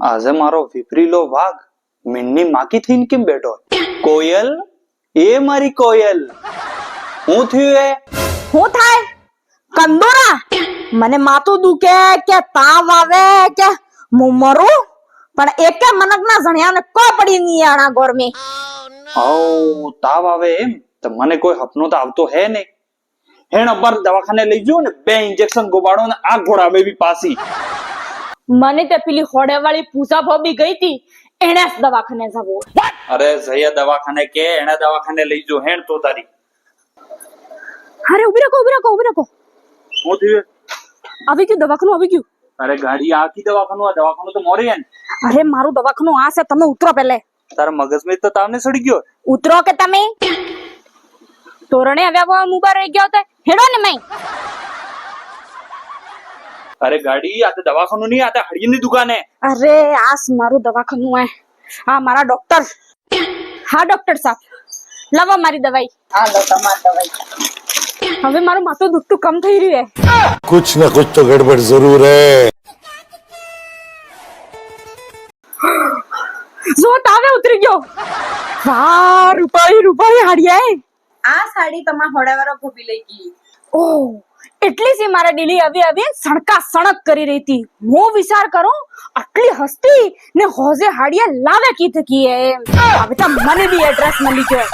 આજે મારો વિપરીલો વાઘ મીણની માકી થઈને કેમ બેઠો? કોયલ, એ મારી કોયલ, હું થયું એ? હું થાય? કંદોરા, મને માથું દુખે કે તાવ આવે કે હું મરું, પણ એકે મનક ના જણ્યાને કોઈ પડી નહીં આણા ગોરમી. ઓ તાવ આવે એમ? તો મને કોઈ હપનો તો આવતો હે નહીં. હેણ અબ્બર દવાખાને લઈ જો ને, 2 ઇન્જેક્શન ગોબાડો ને આ ઘોડાવે બી પાસી. મને તે પેલી હોડે વાળી પૂજા ભાભી ગઈ હતી, એને જ દવાખાને જવું. અરે જયા દવાખાને કે એને દવાખાને લઈ જો હેણ તો તારી. અરે ઉભી રાખો. હું થયું? આવી ગયું દવાખાનું, આવી ગયું. અરે ગાડી આખી દવાખાનું, આ દવાખાનું તો મોરી હે ને. અરે મારું દવાખાનું આ છે, તમે ઉતરો પેલે. તારા મગજમાં તો તાવને સડી ગયો. ઉતરો કે તમે તોરણે આવ્યા મુબા રહી ગયો તે હેડો ને મેં. અરે ગાડી આ તો દવાખાનું નહીં, આ તો હળીની દુકાન હે. અરે આસ મારું દવાખાનું હે. હા મારા ડોક્ટર. હા ડોક્ટર સાહેબ, લાવો મારી દવાઈ. હા લો તમારી દવાઈ. હવે મારું માથું દુખતું કમ થઈ રહ્યું હે. कुछ न कुछ तो गड़बड़ जरूर है. જો તાવે ઉતરી ગયો. વાહ રૂપાળી હાડિયા હે. આ સાડી તમારા હોડાવાળો ભોપી લઈ ગઈ. ઓહ, એટલી સી મારા ડીલી આવી સણકા સણક કરી રહી હતી. હું વિચાર કરો આટલી હસ્તી ને હોજે હાડિયા લાવે કી થકી હે. હવે તો મને બી એડ્રેસ મળી ગયો.